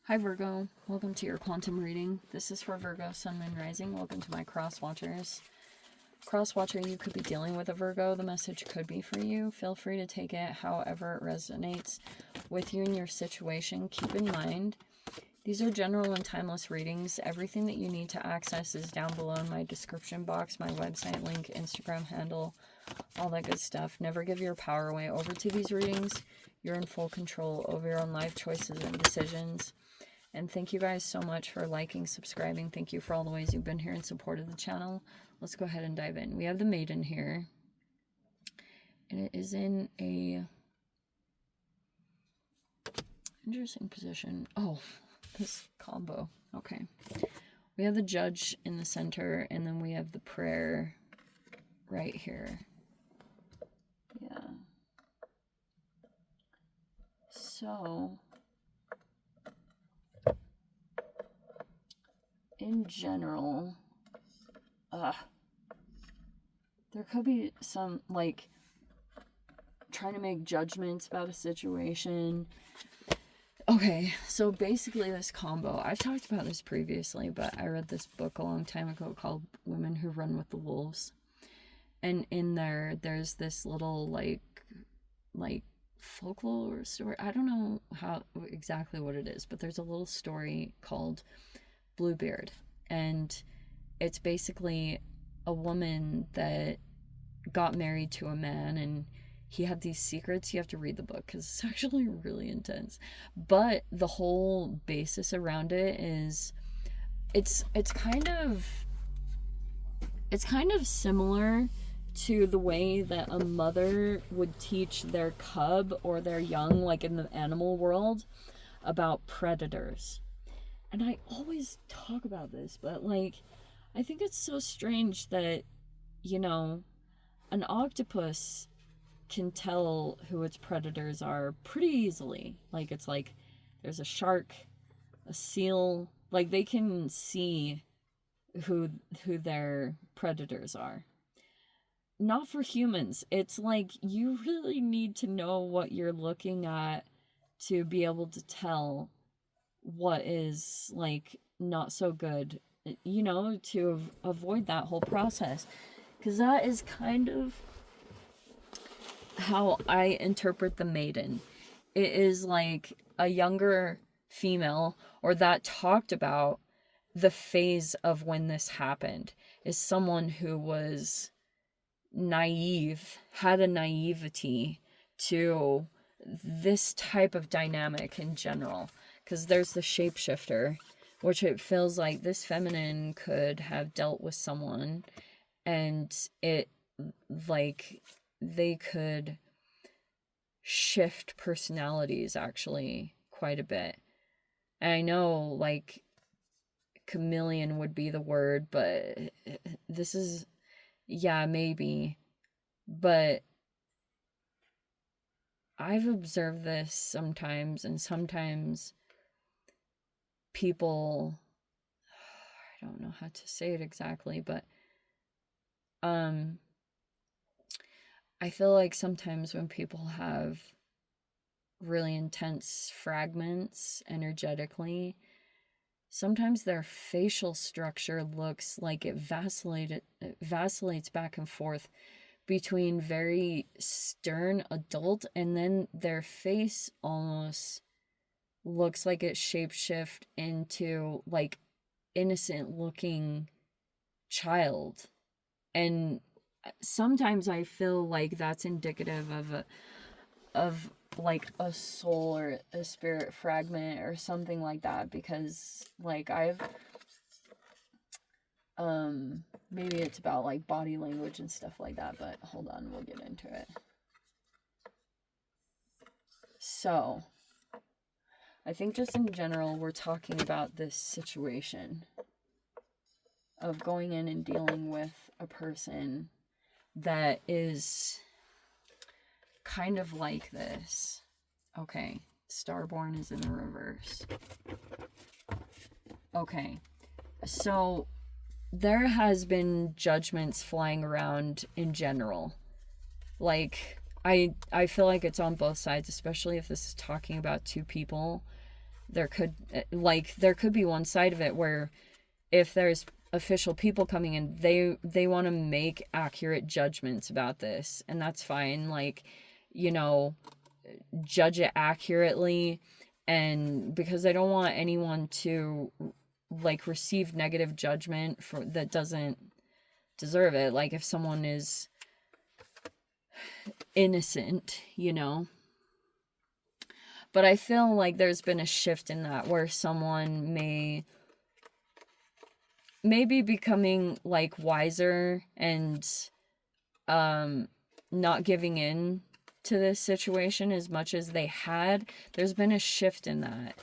Hi Virgo, welcome to your quantum reading. This is for Virgo, Sun, Moon, Rising. Welcome to my cross watchers. Cross watcher, you could be dealing with a Virgo. The message could be for you. Feel free to take it however it resonates with you and your situation. Keep in mind, these are general and timeless readings. Everything that you need to access is down below in my description box, my website link, Instagram handle, all that good stuff. Never give your power away over to these readings. You're in full control over your own life choices and decisions. And thank you guys so much for liking, subscribing. Thank you for all the ways you've been here and supported the channel. Let's go ahead and dive in. We have the maiden here. And it is in a interesting position. Oh, this combo. Okay. We have the judge in the center, and then we have the prayer right here. Yeah. So in general, there could be some, like, trying to make judgments about a situation. Okay, so basically this combo, I've talked about this previously, but I read this book a long time ago called Women Who Run with the Wolves. And in there, there's this little, like folklore story. I don't know exactly what it is, but there's a little story called Bluebeard, and it's basically a woman that got married to a man, and he had these secrets. You have to read the book because it's actually really intense, but the whole basis around it is it's kind of similar to the way that a mother would teach their cub or their young, like in the animal world, about predators. And I always talk about this, but, like, I think it's so strange that, you know, an octopus can tell who its predators are pretty easily. Like, it's like there's a shark, a seal, like they can see who their predators are. Not for humans. It's like you really need to know what you're looking at to be able to tell what is, like, not so good, you know, to avoid that whole process. Because that is kind of how I interpret the maiden. It is like a younger female, or that talked about the phase of when this happened, is someone who was naive, had a naivety to this type of dynamic in general. Because there's the shapeshifter, which it feels like this feminine could have dealt with someone, and it, like, they could shift personalities actually quite a bit. And I know, like, chameleon would be the word, but this is, yeah, maybe. But I've observed this sometimes, and sometimes people, I don't know how to say it exactly, but I feel like sometimes when people have really intense fragments energetically, sometimes their facial structure looks like it vacillates back and forth between very stern adult, and then their face almost looks like it shapeshift into, like, innocent looking child. And sometimes I feel like that's indicative of like a soul or a spirit fragment or something like that, because, like, I've maybe it's about, like, body language and stuff like that, but hold on, we'll get into it. So I think just in general, we're talking about this situation of going in and dealing with a person that is kind of like this. Okay, Starborn is in the reverse. Okay, so there has been judgments flying around in general. Like, I feel like it's on both sides, especially if this is talking about two people there could be one side of it where if there's official people coming in, they want to make accurate judgments about this, and that's fine. Like, you know, judge it accurately, and because I don't want anyone to like receive negative judgment for that doesn't deserve it. Like if someone is innocent, you know. But I feel like there's been a shift in that where someone may be becoming like wiser and not giving in to this situation as much as they had. There's been a shift in that,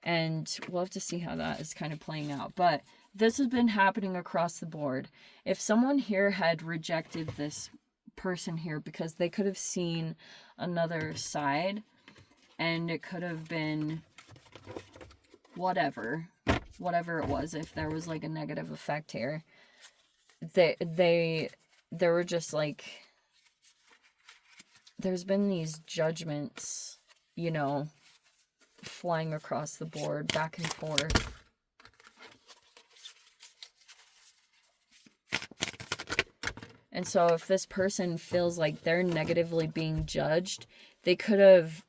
and we'll have to see how that is kind of playing out. But this has been happening across the board. If someone here had rejected this person here because they could have seen another side, and it could have been whatever it was, if there was like a negative effect here, they were just like, there's been these judgments, you know, flying across the board, back and forth. And so if this person feels like they're negatively being judged, they could have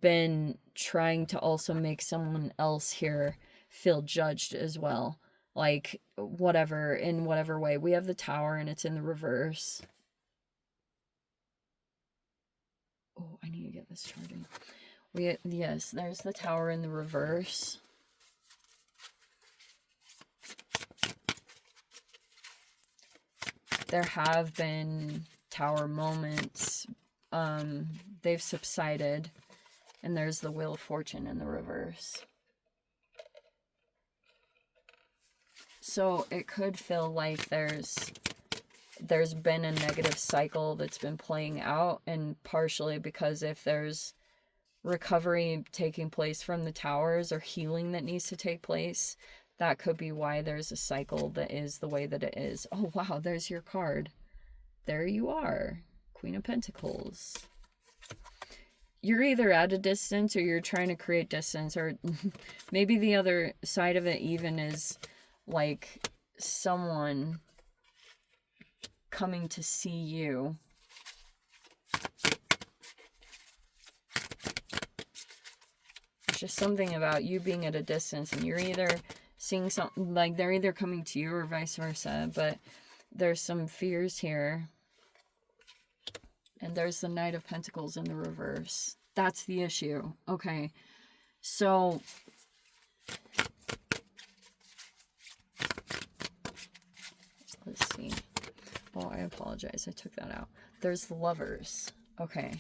been trying to also make someone else here feel judged as well. Like, whatever, in whatever way. We have the Tower and it's in the reverse. Oh, I need to get this charging. Yes, there's the Tower in the reverse. There have been Tower moments. They've subsided. And there's the Wheel of Fortune in the reverse. So it could feel like there's been a negative cycle that's been playing out, and partially because if there's recovery taking place from the Towers or healing that needs to take place, that could be why there's a cycle that is the way that it is. Oh, wow, there's your card. There you are. Queen of Pentacles. You're either at a distance or you're trying to create distance, or maybe the other side of it even is like someone coming to see you. It's just something about you being at a distance and you're either seeing something, like they're either coming to you or vice versa, but there's some fears here. And there's the Knight of Pentacles in the reverse. That's the issue. Okay. So let's see. Oh, I apologize. I took that out. There's the Lovers. Okay.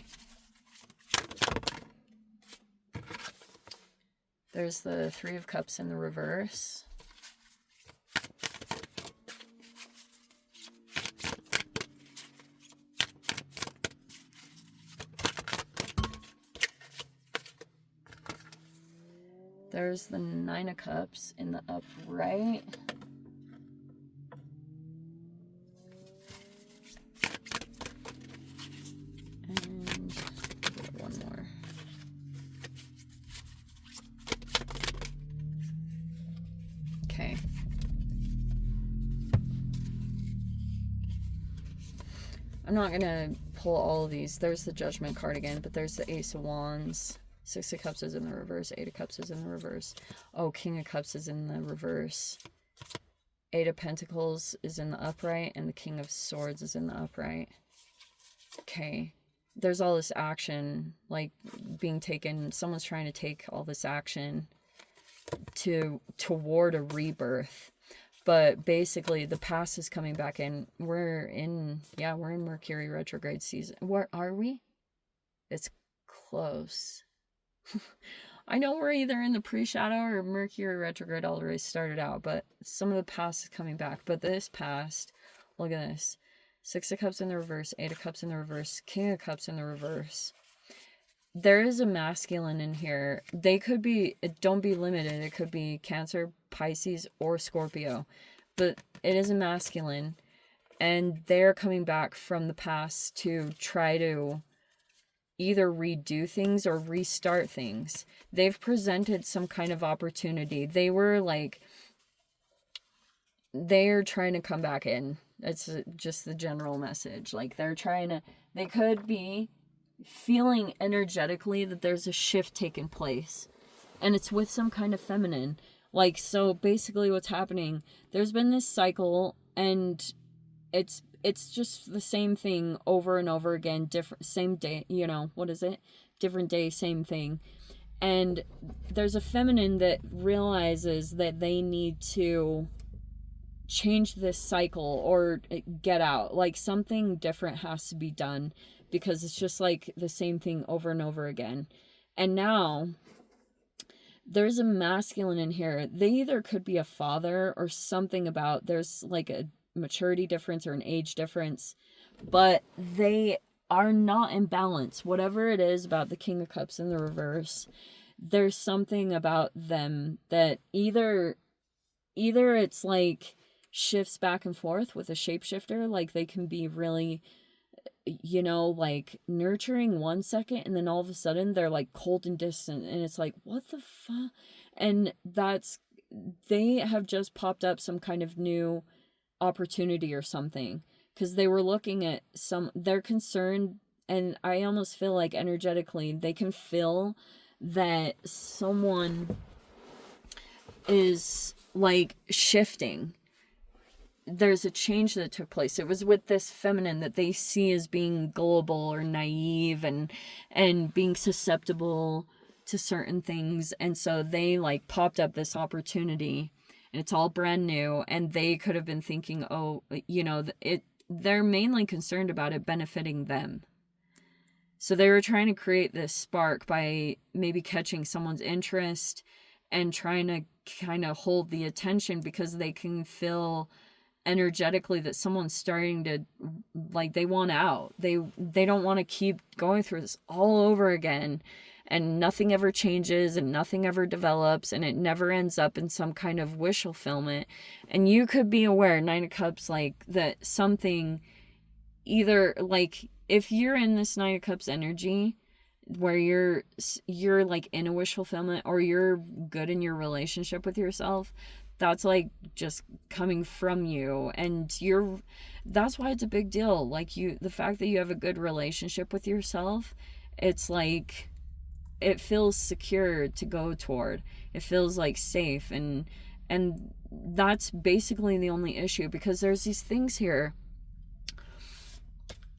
There's the Three of Cups in the reverse. There's the Nine of Cups in the upright. And one more. Okay. I'm not gonna pull all of these. There's the Judgment card again, but there's the Ace of Wands. Six of Cups is in the reverse. Eight of Cups is in the reverse. Oh, King of Cups is in the reverse. Eight of Pentacles is in the upright. And the King of Swords is in the upright. Okay. There's all this action, like, being taken. Someone's trying to take all this action toward a rebirth. But basically, the past is coming back in. We're in Mercury retrograde season. Where are we? It's close. I know we're either in the pre-shadow or Mercury retrograde already started out, but some of the past is coming back. But this past, look at this. Six of Cups in the reverse, Eight of Cups in the reverse, King of Cups in the reverse. There is a masculine in here. They could be, don't be limited. It could be Cancer, Pisces, or Scorpio. But it is a masculine. And they're coming back from the past to try to either redo things or restart things. They've presented some kind of opportunity. They're trying to come back in. That's just the general message. Like, they could be feeling energetically that there's a shift taking place. And it's with some kind of feminine. Like, so basically what's happening, there's been this cycle, and it's just the same thing over and over again, same day, what is it? Different day, same thing. And there's a feminine that realizes that they need to change this cycle or get out. Like, something different has to be done, because it's just like the same thing over and over again. And now there's a masculine in here. They either could be a father or something, about there's like a maturity difference or an age difference, but they are not in balance. Whatever it is about the King of Cups in the reverse, there's something about them that either it's like shifts back and forth with a shapeshifter. Like, they can be really, like nurturing one second, and then all of a sudden they're like cold and distant, and it's like, what the fuck? And they have just popped up some kind of new opportunity or something, because they were looking at they're concerned, and I almost feel like energetically they can feel that someone is like shifting. There's a change that took place. It was with this feminine that they see as being gullible or naive and being susceptible to certain things. And so they like popped up this opportunity, and it's all brand new. And they could have been thinking, they're mainly concerned about it benefiting them. So they were trying to create this spark by maybe catching someone's interest and trying to kind of hold the attention, because they can feel energetically that someone's starting to, like, they want out. They don't want to keep going through this all over again, and nothing ever changes and nothing ever develops, and it never ends up in some kind of wish fulfillment. And you could be aware, Nine of Cups, like, that something, either like, if you're in this Nine of Cups energy where you're like in a wish fulfillment, or you're good in your relationship with yourself, that's like just coming from you, and that's why it's a big deal. Like, the fact that you have a good relationship with yourself, it's like, it feels secure to go toward. It feels like safe, and that's basically the only issue, because there's these things here.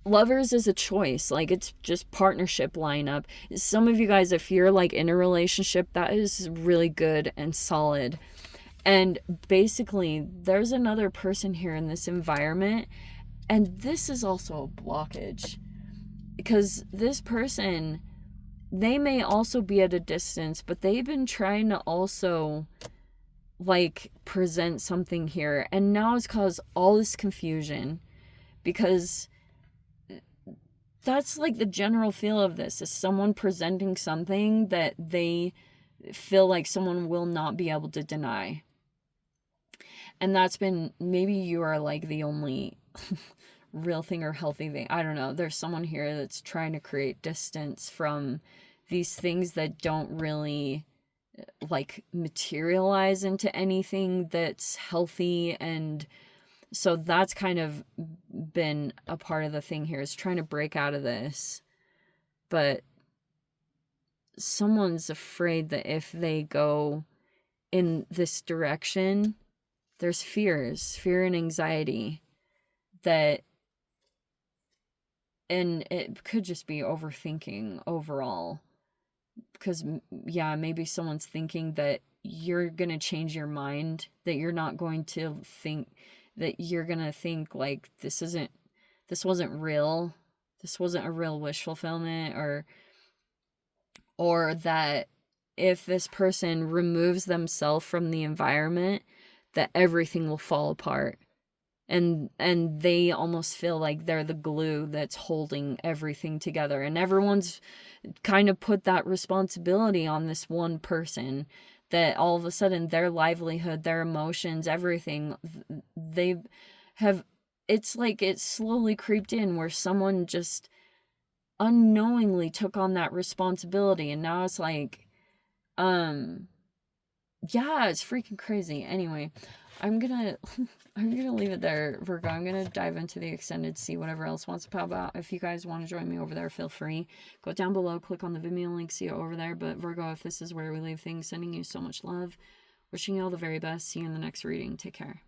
Lovers is a choice. Like, it's just partnership lineup. Some of you guys, if you're like in a relationship, that is really good and solid. And basically, there's another person here in this environment, and this is also a blockage, because this person, they may also be at a distance, but they've been trying to also like present something here, and now it's caused all this confusion, because that's like the general feel of this, is someone presenting something that they feel like someone will not be able to deny. And that's been, maybe you are like the only real thing or healthy thing. I don't know. There's someone here that's trying to create distance from these things that don't really like materialize into anything that's healthy. And so that's kind of been a part of the thing here, is trying to break out of this. But someone's afraid that if they go in this direction, there's fear and anxiety that, and it could just be overthinking overall, because maybe someone's thinking that you're gonna change your mind, that you're not going to think, that you're gonna think like this wasn't real, this wasn't a real wish fulfillment, or that if this person removes themselves from the environment, that everything will fall apart. And they almost feel like they're the glue that's holding everything together. And everyone's kind of put that responsibility on this one person, that all of a sudden their livelihood, their emotions, everything, it's like it slowly creeped in, where someone just unknowingly took on that responsibility, and now it's like, yeah, it's freaking crazy. Anyway, I'm gonna leave it there, Virgo. I'm gonna dive into the extended, see whatever else wants to pop out. If you guys want to join me over there, feel free. Go down below, click on the Vimeo link, see it over there. But Virgo, if this is where we leave things, sending you so much love. Wishing you all the very best. See you in the next reading. Take care.